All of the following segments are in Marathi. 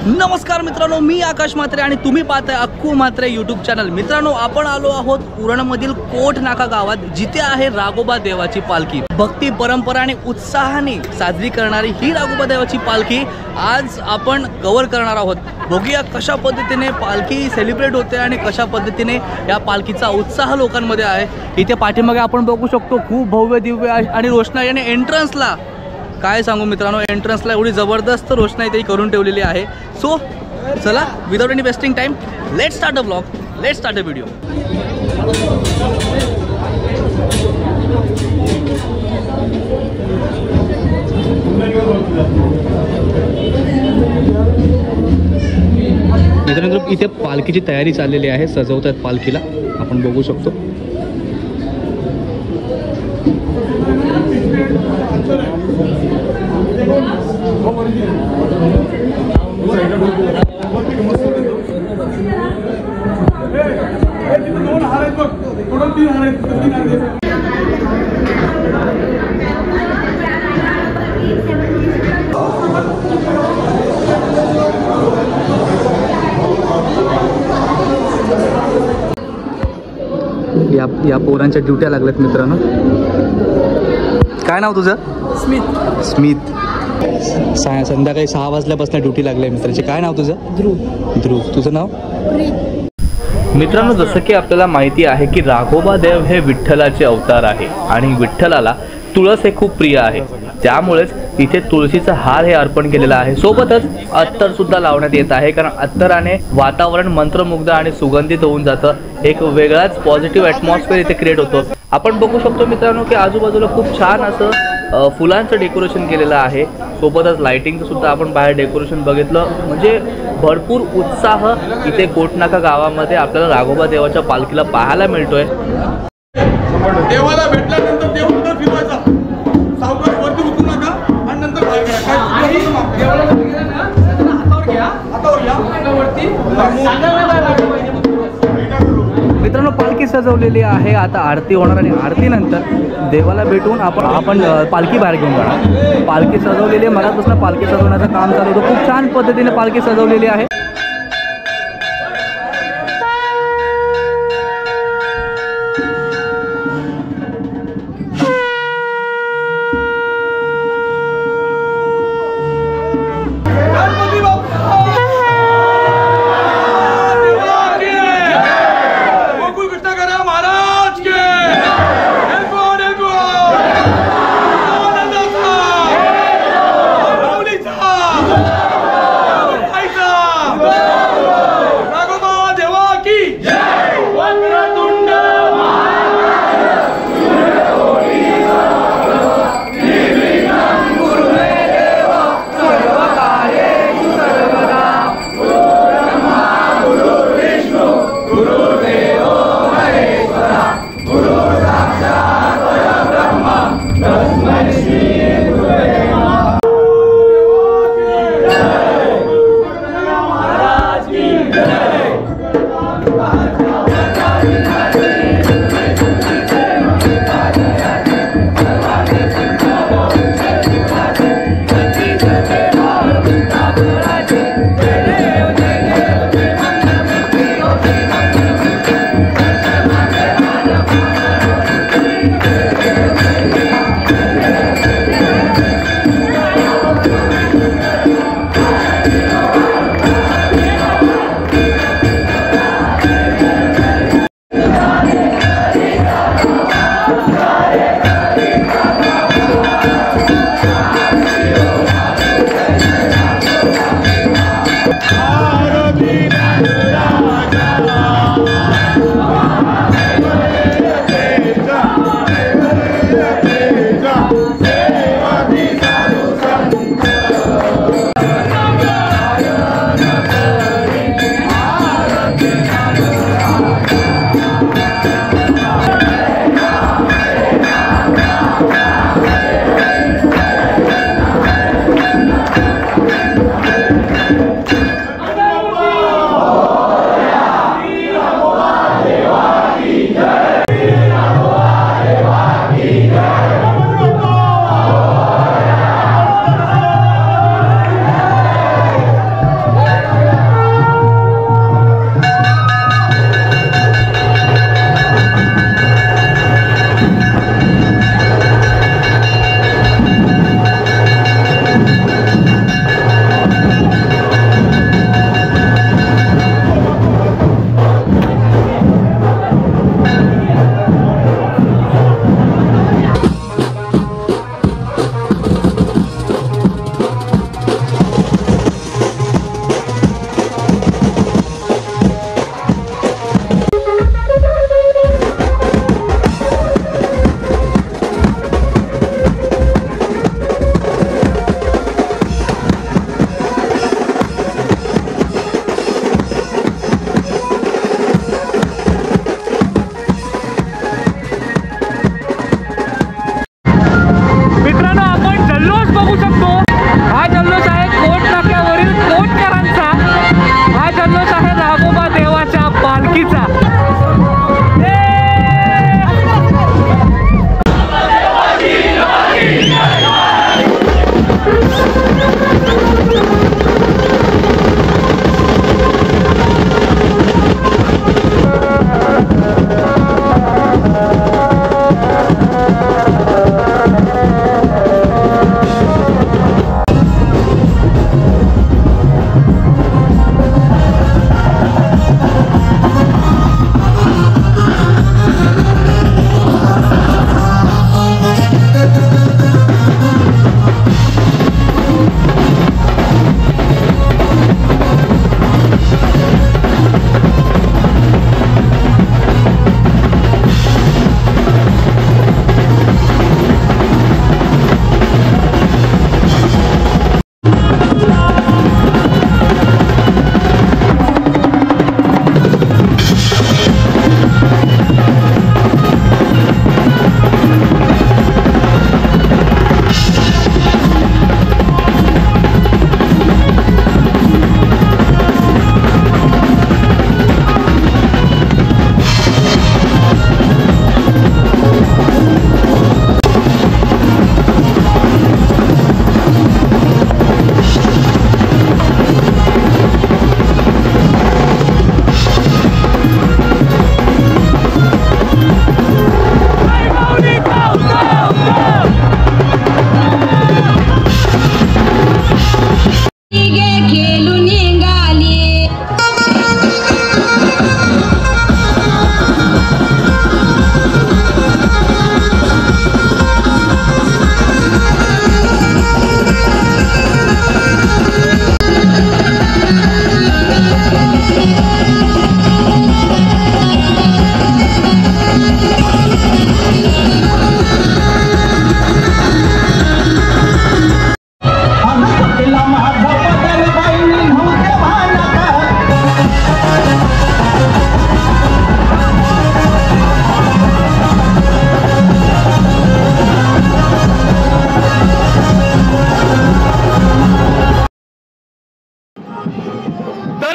नमस्कार मित्रांनो, मी आकाश म्हात्रे आणि तुम्ही पाहताय अक्कू म्हात्रे यूट्यूब चॅनल। मित्रांनो, आपण आलो आहोत उरणमधील कोट नाका गावात, जिथे आहे राघोबा देवाची पालखी। भक्ती परंपरा आणि उत्साहाने साजरी करणारी ही राघोबा देवाची पालखी आज आपण कव्हर करणार आहोत। बघूया कशा पद्धतीने पालखी सेलिब्रेट होते आणि कशा पद्धतीने या पालखीचा उत्साह लोकांमध्ये आहे। इथे पाठीमागे आपण बघू शकतो खूप भव्य दिव्य आणि रोषणाई आणि एंट्रन्सला काय सांगू मित्रांनो, एंट्रन्सला एवढी जबरदस्त रोषणाई ते करून ठेवलेली आहे। सो चला, without any wasting time, let's start a vlog, let's start a video. मित्रांनो, इथे पालखीची तयारी चाललेली आहे, सजवतात पालखीला, आपण बघू शकतो। या पोरांच्या ड्युट्या लागल्यात मित्रांनो। काय नाव तुझं? स्मित। स्मित, संध्याकाळी 6 वाजल्यापासून ड्युटी लागली मित्राची। काय नाव तुझं? ध्रुव। ध्रुव, तुझं नाव? मित्रांनो, जसं की आपल्याला माहिती आहे की राघोबा देव हे विठ्ठलाचे अवतार आहे आणि विठ्ठलाला तुळस हे खूप प्रिय आहे। त्यामुळेच इथे तुळशीचा हार हे अर्पण केलेला आहे। सोबतच अत्तर सुद्धा लावण्यात येत आहे, कारण अत्तराने वातावरण मंत्रमुग्ध आणि सुगंधित होऊन जातं। एक वेगळाच पॉझिटिव्ह ॲटमॉस्फिअर इथे क्रिएट होतो। आपण बघू शकतो मित्रांनो की आजूबाजूला खूप छान असं फुलांचं डेकोरेशन केलेलं आहे। सोबतच लाइटिंगचं सुद्धा आपण बाहेर डेकोरेशन बघितलं, म्हणजे भरपूर उत्साह इथे कोटनाका गावामध्ये आपल्याला राघोबा देवाच्या पालखीला पाहायला मिळतोय। देवाला भेटल्यानंतर देव नंतर फिरवायचा, सावकाश वरती उतरू नका आणि नंतर बाहेर मित्रांनो, पालखी सजवलेली आहे। आता आरती होणार आणि आरतीनंतर देवाला भेटून आपण पालखी बाहेर घेऊन जाणार। पालखी सजवलेली आहे, मलापासून पालखी सजवण्याचं काम चालू होतं। खूप छान पद्धतीने पालखी सजवलेली आहे।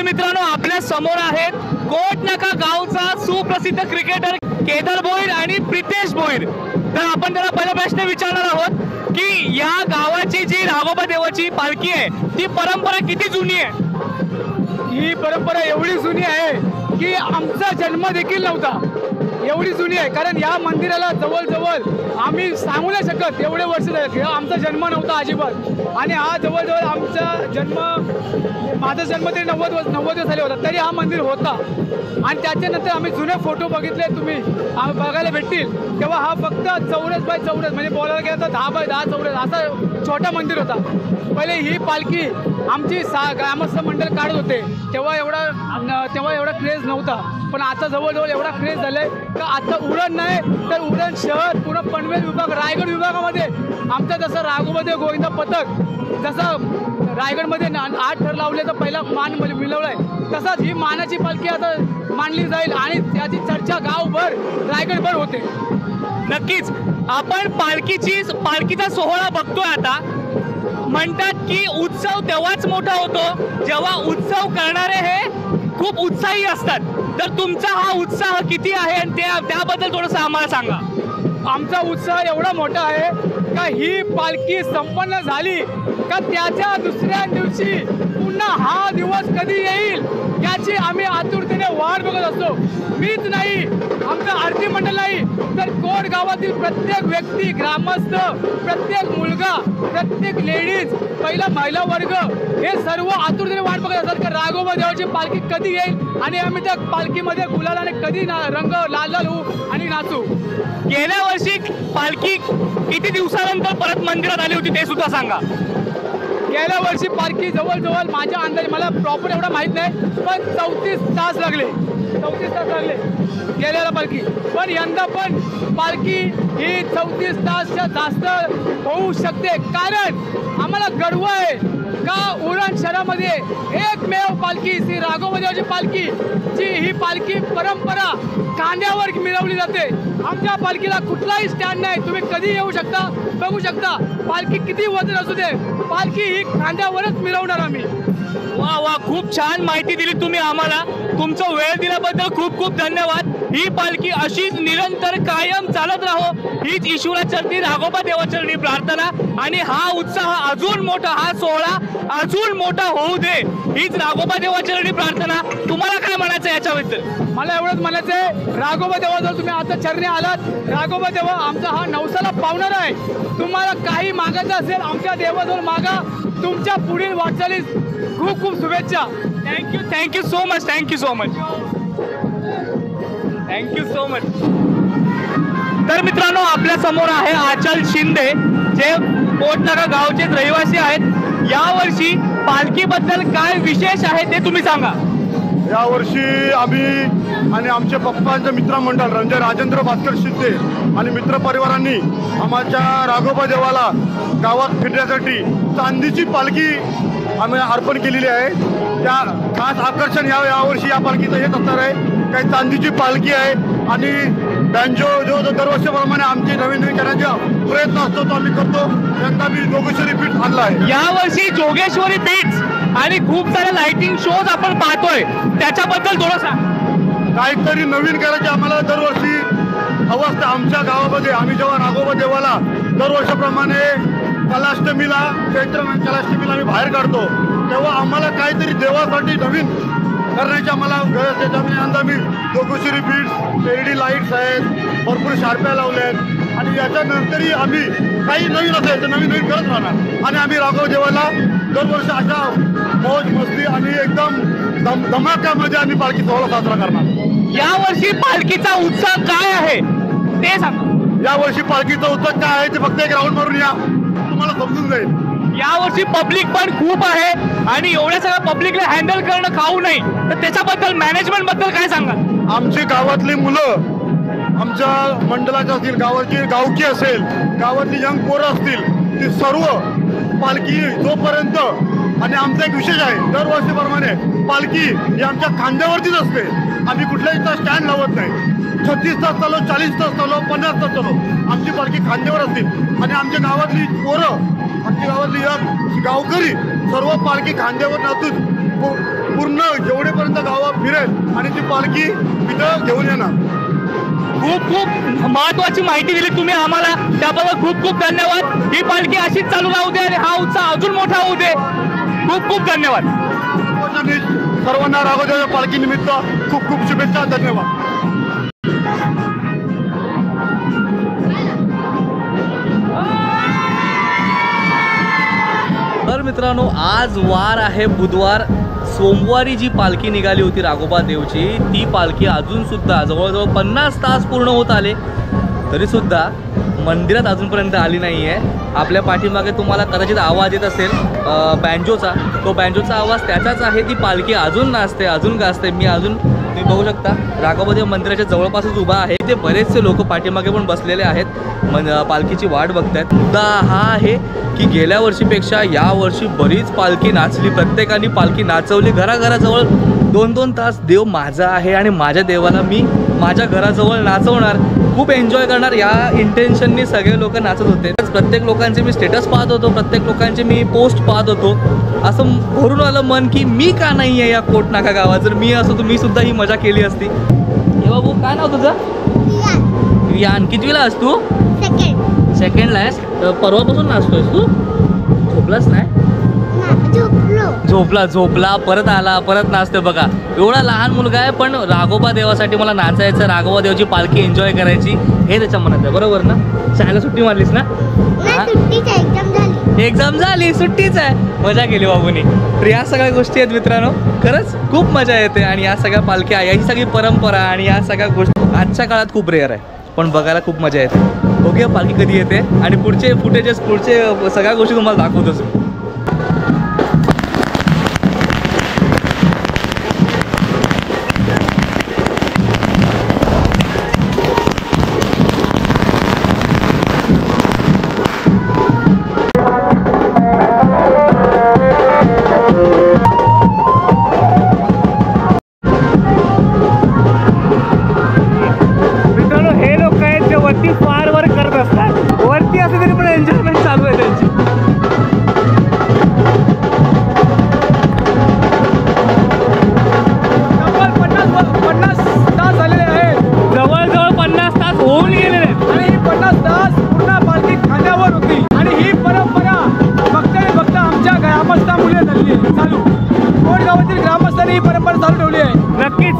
तर मित्रांनो आपल्या समोर आहेत कोटनाका गावचा सुप्रसिद्ध क्रिकेटर केदार भोईर आणि प्रितेश भोईर. तर आपण त्याला पहिला प्रश्न विचारणार आहोत की या गावाची जी राघोबा देवाची पालखी आहे ती परंपरा किती जुनी आहे? ही परंपरा एवढी जुनी आहे की आमचा जन्म देखील नव्हता. एवढी जुनी आहे कारण या मंदिराला जवळजवळ आम्ही सांगू नाही शकत एवढे वर्ष झाले की आमचा जन्म नव्हता अजिबात. आणि हा जवळजवळ माझा जन्म तरी 90 झाले होता तरी हा मंदिर होता. आणि त्याच्यानंतर आम्ही जुने फोटो बघितले तुम्ही बघायला भेटतील तेव्हा हा फक्त 4 बाय 4 म्हणजे बोलायला गेलं तर 10 बाय 10 4 असा छोटा मंदिर होता. पहिले ही पालखी आमची ग्रामस्थ मंडळ काढत होते तेव्हा एवढा क्रेज नव्हता. पण आता जवळजवळ एवढा क्रेज झालाय का आता उरण नाही तर उरण शहर पूर्ण पनवेल विभाग रायगड विभागामध्ये आमचा जसं राघोबा गोविंद पथक जसं रायगडमध्ये 8 थर लावल्याचा पहिला मान मिळवलाय तसाच ही मानाची पालखी आता मानली जाईल आणि त्याची चर्चा गावभर रायगडभर होते. नक्कीच आपण पालखीचा सोहळा बघतोय आता. म्हणतात की उत्सव तेव्हाच मोठा होतो जेव्हा उत्सव करणारे हे खूप उत्साही असतात. तर तुमचा हा उत्साह किती आहे आणि त्याबद्दल थोडंसं आम्हाला सांगा. आमचा उत्साह एवढा मोठा आहे का ही पालखी संपन्न झाली का त्याच्या दुसऱ्या दिवशी पुन्हा हा दिवस कधी येईल याची आम्ही आतुरतेने वाट बघत असतो. मीच नाही आमचं आरती मंडळ नाही तर कोट गावातील प्रत्येक व्यक्ती ग्रामस्थ प्रत्येक मुलगा प्रत्येक लेडीज पहिला महिला वर्ग हे सर्व आतुरतेने वाट बघत असतात की राघोबा देवाची पालखी कधी येईल आणि आम्ही त्या पालखीमध्ये गुलालाने कधी रंग लाल लाल होऊ आणि नाचू. गेल्या वर्षी पालखी किती दिवसानंतर परत मंदिरात आली होती ते सुद्धा सांगा. गेल्या वर्षी पालखी जवळजवळ माझ्या अंदाजे मला प्रॉपर एवढं माहीत नाही पण 34 तास लागले गेल्याला पालखी. पण यंदा पण पालखी ही 34 तासच्या जास्त होऊ शकते कारण आम्हाला गर्व आहे का उरण शहरामध्ये एकमेव पालखी श्री राघोबा देवाची पालखी ही पालखी परंपरा खांद्यावर मिळवली जाते. आमच्या पालखीला कुठलाही स्टँड नाही. तुम्ही कधी येऊ शकता बघू शकता पालखी किती वजन असू दे पालखी ही खांद्यावरच मिरवणार आम्ही. वा वा खूप छान माहिती दिली तुम्ही आम्हाला. तुमचा वेळ दिल्याबद्दल खूप खूप धन्यवाद. ही पालखी अशीच निरंतर कायम चालत राहो हीच ईश्वराचरणी राघोबा देवाचरणी प्रार्थना. आणि हा उत्साह अजून मोठा हा सोहळा अजून मोठा होऊ दे हीच राघोबा देवाचरणी प्रार्थना. तुम्हाला काय म्हणायचं याच्याबद्दल? मला एवढंच म्हणायचं आहे राघोबा देवाजवळ तुम्ही आता चरणी आलात. राघोबा देवा आमचा हा नवसाला पावणार आहे. तुम्हाला काही मागायचं असेल आमच्या देवाजवळ मागा. तुमच्या पुढील वाटचालीस खूप खूप शुभेच्छा. Thank you so much. तर मित्रांनो आपल्या समोर आहे आचल शिंदे जे कोटनाका गावचे रहिवासी आहेत. यावर्षी पालखीबद्दल काय विशेष आहे ते तुम्ही सांगा. यावर्षी आम्ही आणि आमच्या पप्पांचं मित्रमंडळ राजेंद्र भास्कर शिंदे आणि मित्रपरिवारांनी आमच्या राघोबा देवाला गावात फिरण्यासाठी चांदीची पालखी आम्ही अर्पण केलेली आहे. त्या खास आकर्षण यावर्षी या पालखीचं हेच असणार आहे काही चांदीची पालखी आहे आणि बँजो जो दरवर्षीप्रमाणे आमची नवीन करण्याचा प्रयत्न असतो तो आम्ही करतो. यंदा मी जोगेश्वरी पीठ आणला आहे. यावर्षी जोगेश्वरी पीठ आणि खूप सारे लाइटिंग शोज आपण पाहतोय त्याच्याबद्दल थोडं सांग. काहीतरी नवीन करायचे आम्हाला दरवर्षी हवं असतं. आमच्या गावामध्ये आम्ही जेव्हा राघोबा देवाला दरवर्षाप्रमाणे कलाष्टमीला चैत्र कलाष्टमीला आम्ही बाहेर काढतो तेव्हा आम्हाला काहीतरी देवासाठी नवीन करण्याची आम्हाला गरज आहे. त्यामुळे यंदा मी जोगेश्वरी पीठ LED लाईट्स आहेत भरपूर शार्प्या लावल्या आहेत आणि याच्यानंतरही आम्ही काही नवीन असेल तर नवीन करत राहणार. आणि आम्ही राघोबा देवाला दरवर्षी अशा मौज मस्ती आणि एकदम धमाक्यामध्ये आम्ही पालखी सोहळा साजरा करणार. यावर्षी पालखीचा उत्साह काय आहे ते सांगा. यावर्षी पालखीचा उत्सव काय आहे ते फक्त एक राऊंड मारून या तुम्हाला समजून जाईल. यावर्षी पब्लिक पण खूप आहे आणि एवढ्या सगळ्या पब्लिकला हँडल करणं खाऊ नाही तर त्याच्याबद्दल मॅनेजमेंट बद्दल काय सांगा. आमची गावातली मुलं आमच्या मंडळाच्या असतील गावकी असेल गावातली यंग पोरं असतील ती सर्व पालखी जोपर्यंत आणि आमचं एक विशेष आहे दरवर्षीप्रमाणे पालखी ही आमच्या खांद्यावरतीच असते. आम्ही कुठल्याही स्टँड लावत नाही. 36 तास चालव 40 तास चालव 50 तास चालव आमची पालखी खांद्यावर असतील आणि आमच्या गावातली पोरं आमच्या गावातली गावकरी सर्व पालखी खांद्यावर नाचून पूर्ण जेवढेपर्यंत गावात फिरेल आणि ती पालखी इथं घेऊन येणार. खूप खूप महत्वाची माहिती दिली तुम्ही आम्हाला, त्याबद्दल खूप खूप धन्यवाद. ही पालखी अशीच चालू राहू दे आणि हा उत्साह अजून मोठा होऊ दे. खूप खूप धन्यवाद. सर्वांना राघोदेवाच्या पालखी निमित्त खूप खूप शुभेच्छा. धन्यवाद. तर मित्रांनो, आज वार आहे बुधवार. सोमवारी जी पालखी निघाली होती राघोबा देवची, ती पालखी अजूनसुद्धा जवळजवळ 50 तास पूर्ण होत आले तरीसुद्धा मंदिरात अजूनपर्यंत आली नाही आहे. आपल्या पाठीमागे तुम्हाला कदाचित आवाज येत असेल बँजोचा. तो बँजोचा आवाज त्याचाच आहे. ती पालखी अजून नाचते, अजून गाजते. तुम्ही बघू शकता राघोबा देव मंदिराच्या जवळपासच उभा आहे. ते बरेचसे लोक पाठीमागे पण बसलेले आहेत, पालखीची वाट बघतायत. मुद्दा हा आहे की गेल्या वर्षीपेक्षा यावर्षी बरीच पालखी नाचली. प्रत्येकाने पालखी नाचवली. घराघराजवळ 2-2 तास देव माझा आहे आणि माझ्या देवाला मी माझ्या घराजवळ नाचवणार, खूप एन्जॉय करणार, या इंटेन्शननी सगळे लोक नाचत होते. प्रत्येक लोकांचे मी स्टेटस पाहत होतो, प्रत्येक लोकांचे मी पोस्ट पाहत होतो. असं भरून आलं मन की मी का नाही आहे या कोटनाका गावात. जर मी असो तर मी सुद्धा ही मजा केली असती. हे बाबू, काय नाव तुझं? रियान. कितवीला आहेस तू? सेकंडला आहेस. परवापासून नाचतोयस तू? झोपलाच नाही? झोपला परत आला, परत नाचतोय. बघा, एवढा लहान मुलगा आहे पण राघोबा देवासाठी मला नाचायचं, राघोबा देवाची पालखी एन्जॉय करायची हे त्याच्या मनात आहे. बरोबर ना? शाळेला सुट्टी मारलीस ना? एक्झाम झाली, सुट्टीच आहे. मजा केली बाबूनी. तर या सगळ्या गोष्टी आहेत मित्रांनो, खरंच खूप मजा येते. आणि या सगळ्या पालख्या, ही सगळी परंपरा आणि या सगळ्या गोष्टी आजच्या काळात खूप रेअर आहे, पण बघायला खूप मजा येते. बघूया पालखी कधी येते आणि पुढचे फुटेजेस, पुढचे सगळ्या गोष्टी तुम्हाला दाखवतोच.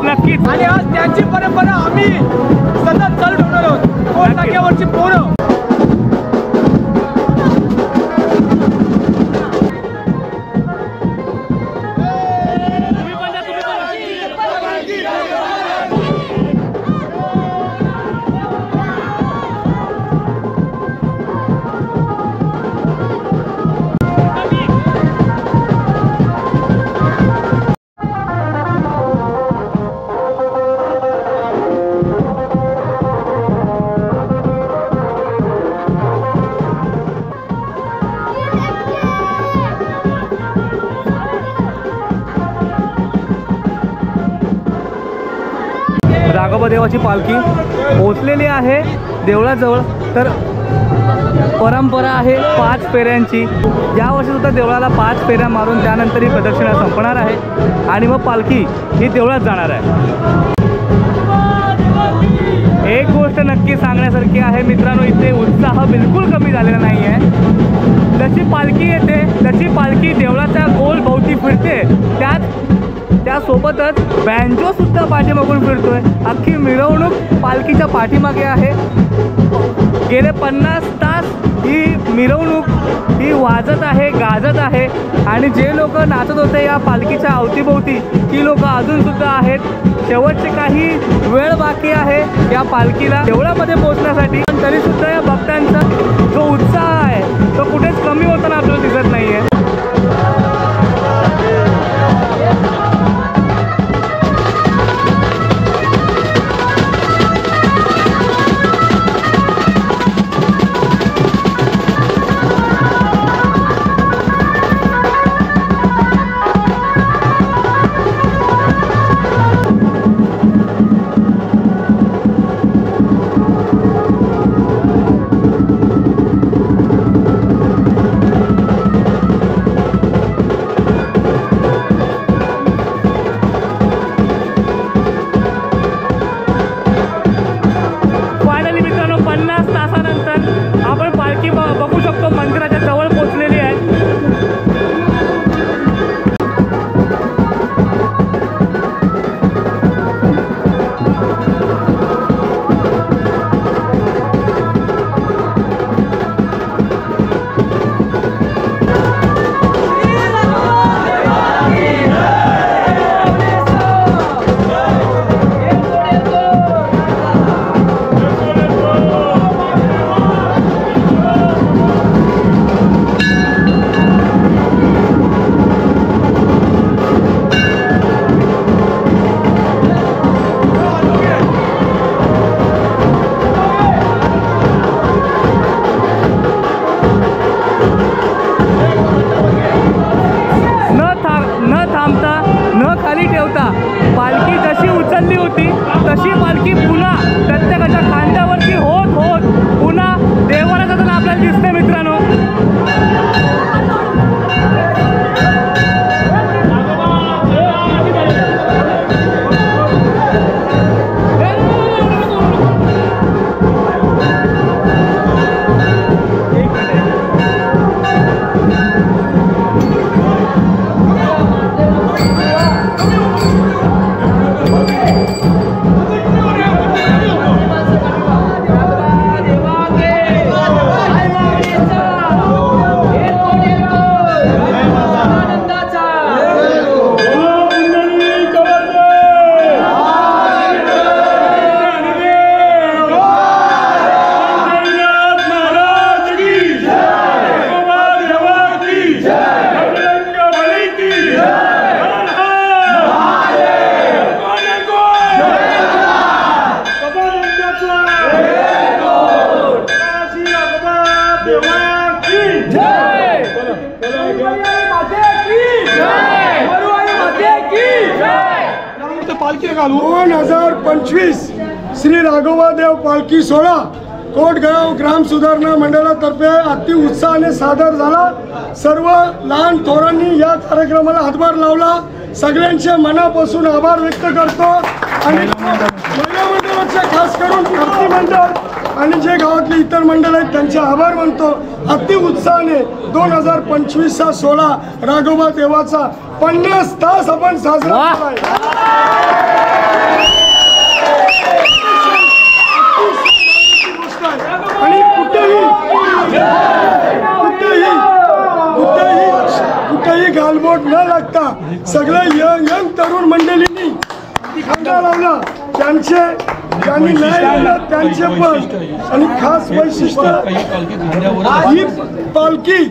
नक्कीच. आणि आज त्यांची परंपरा आम्ही सतत चालू ठेवणार आहोत. कोण टाक्यावरची पोरं राघोबा देवाची पालखी पोचलेली आहे देवळाजवळ. तर परंपरा आहे 5 फेऱ्यांची. यावर्षी सुद्धा देवळाला 5 फेऱ्या मारून त्यानंतर ही प्रदक्षिणा संपणार आहे आणि मग पालखी ही देवळात जाणार आहे. एक गोष्ट नक्की सांगण्यासारखी आहे मित्रांनो, इथे उत्साह बिलकुल कमी झालेला नाही आहे. जशी पालखी येते तशी पालखी देवळाच्या गोल भोवती फिरते, त्यासोबतच बँजो सुद्धा पाठीमागून फिरतोय. अख्खी मिरवणूक पालखीच्या पाठीमागे आहे. गेले 50 तास ही मिरवणूक ही वाजत आहे, गाजत आहे. आणि जे लोक नाचत होते या पालखीच्या अवतीभोवती, ती लोक अजूनसुद्धा आहेत. शेवटचे काही वेळ बाकी आहे या पालखीला देवळामध्ये पोहोचण्यासाठी. पण तरीसुद्धा या भक्तांचा जो उत्साह आहे तो कुठेच कमी होताना आपल्याला दिसत नाही आहे. 2025 श्री राघोबादेव पालखी सोहळा कोटगाव ग्राम सुधारणा मंडळातर्फे अति उत्साहाने सादर झाला. सर्व लहान थोरांनी या कार्यक्रमाला हातभार लावला. सगळ्यांचे मनापासून आभार व्यक्त करतो. आणि महिला मंडळाचे खास करून आरती मंडळ आणि जे गावातले इतर मंडळ आहेत त्यांचे आभार मानतो. अति उत्साहाने 2025चा सोहळा राघोबा देवाचा 50 तास आपण साजरा केलाय. आणि कुठेही गालबोट न लागता सगळं यंग तरुण मंडळींनी खांदा लावला. ज्यांनी नाही लावला त्यांचे पण. आणि खास वैशिष्ट्य ही पालखी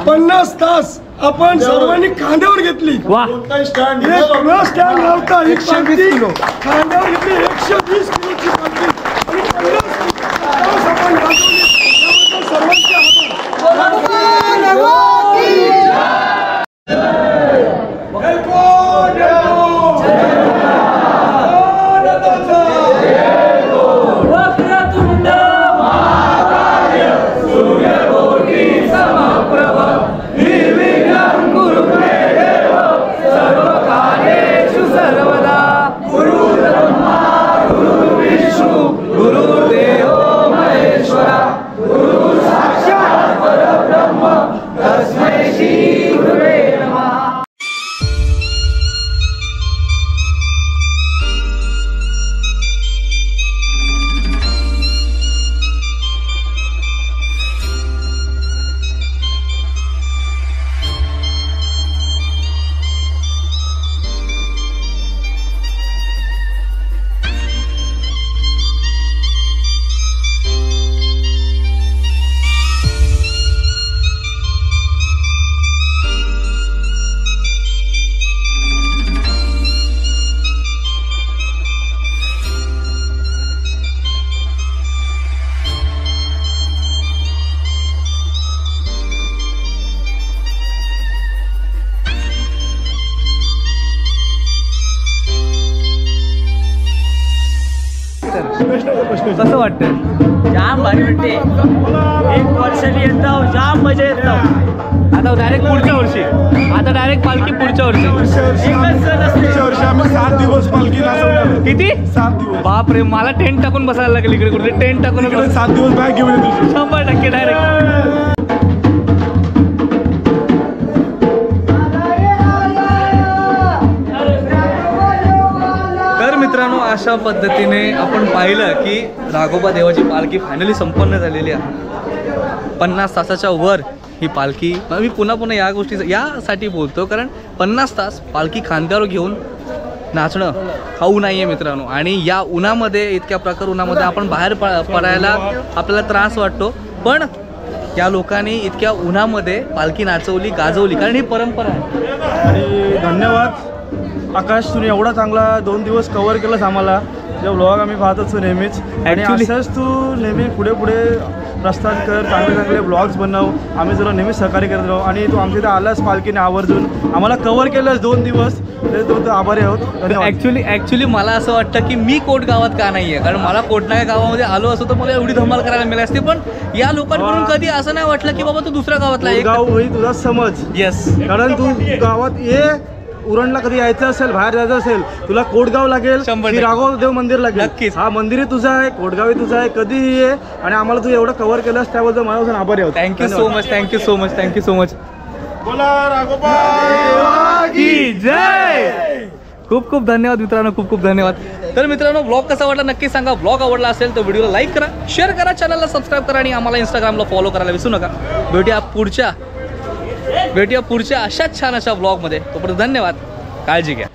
50 तास आपण सर्वांनी खांद्यावर घेतली. स्टँड लावता ही पालखी खांद्यावर घेतली. 120 किलोची पालखी आणि 50 तास आपण गाजवली. त्याबद्दल सर्वांचे आभार. कसं वाटतं? जाम भारी वाटते. एक वर्षाने येतो जाम मजा येतो. आता डायरेक्ट पुढच्या वर्षी. आता डायरेक्ट पालखी पुढच्या वर्षी. एकच सण असते. पुढच्या वर्षी आम्ही 7 दिवस पालखी नाचवणार. किती? 7 दिवस. बापरे, मला टेंट टाकून बसायला लागेल इकडे. कुठे टेंट टाकून इकडे 7 दिवस बॅग घेऊन येतो. 100% डायरेक्ट. तर मित्रांनो, अशा पद्धतीने आपण पाहिलं की राघोबा देवाची पालखी फायनली संपन्न झालेली आहे. 50 तासाच्या वर ही पालखी. मी पुन्हा पुन्हा या गोष्टीचं यासाठी बोलतो कारण 50 तास पालखी खांद्यावर घेऊन नाचणं खाऊ नाही आहे मित्रांनो. आणि या उन्हामध्ये, इतक्या प्रकार उन्हामध्ये आपण बाहेर पडायला आपल्याला त्रास वाटतो. पण या लोकांनी इतक्या उन्हामध्ये पालखी नाचवली, गाजवली, कारण ही परंपरा आहे. आणि धन्यवाद आकाश, तुम्ही एवढा चांगला 2 दिवस कव्हर केलंस आम्हाला. जे व्लॉग आम्ही पाहत असतो नेहमीच. आणि असंच तू नेहमी पुढे पुढे प्रस्थान कर, चांगले चांगले ब्लॉग्स बनव. आम्ही तुला नेहमीच सहकार्य करत राहू. आणि तू आमच्या इथे आलास पालखीने आवर्जून आम्हाला कव्हर केलंस 2 दिवस. ते तू आभारी आहोत. ॲक्च्युली मला असं वाटतं की मी कोट गावात का नाही आहे, कारण मला कोटनाय गावामध्ये आलो असतो तर मला एवढी धमाल करायला मिळाली असते. पण या लोकांकडून कधी असं नाही वाटलं की बाबा तू दुसऱ्या गावातला आहे. गाव होई तुझा समज. येस, कारण तू गावात ये. उरणला कधी यायचं असेल, बाहेर जायचं असेल, तुला कोटगाव लागेल, 100%. राघोदेव मंदिर लागेल. नक्कीच. हा मंदिरही तुझं आहे, कोटगावही तुझं आहे. कधीही ये. आणि आम्हाला तू एवढं कव्हर केलंस त्याबद्दल मनापासून आभारी आहोत. Thank you so much, thank you so much, thank you so much. बोला राघोबा की जय. खूप खूप धन्यवाद मित्रांनो, खूप खूप धन्यवाद. तर मित्रांनो, ब्लॉग कसा वाटला नक्की सांगा. ब्लॉग आवडला असेल तर व्हिडिओला लाईक करा, शेअर करा, चॅनलला सबस्क्राईब करा आणि आम्हाला इंस्टाग्रामला फॉलो करायला विसरू नका. भेटूया पुढच्या अशाच छान अशा ब्लॉगमध्ये. तोपर्यंत धन्यवाद. काळजी घ्या.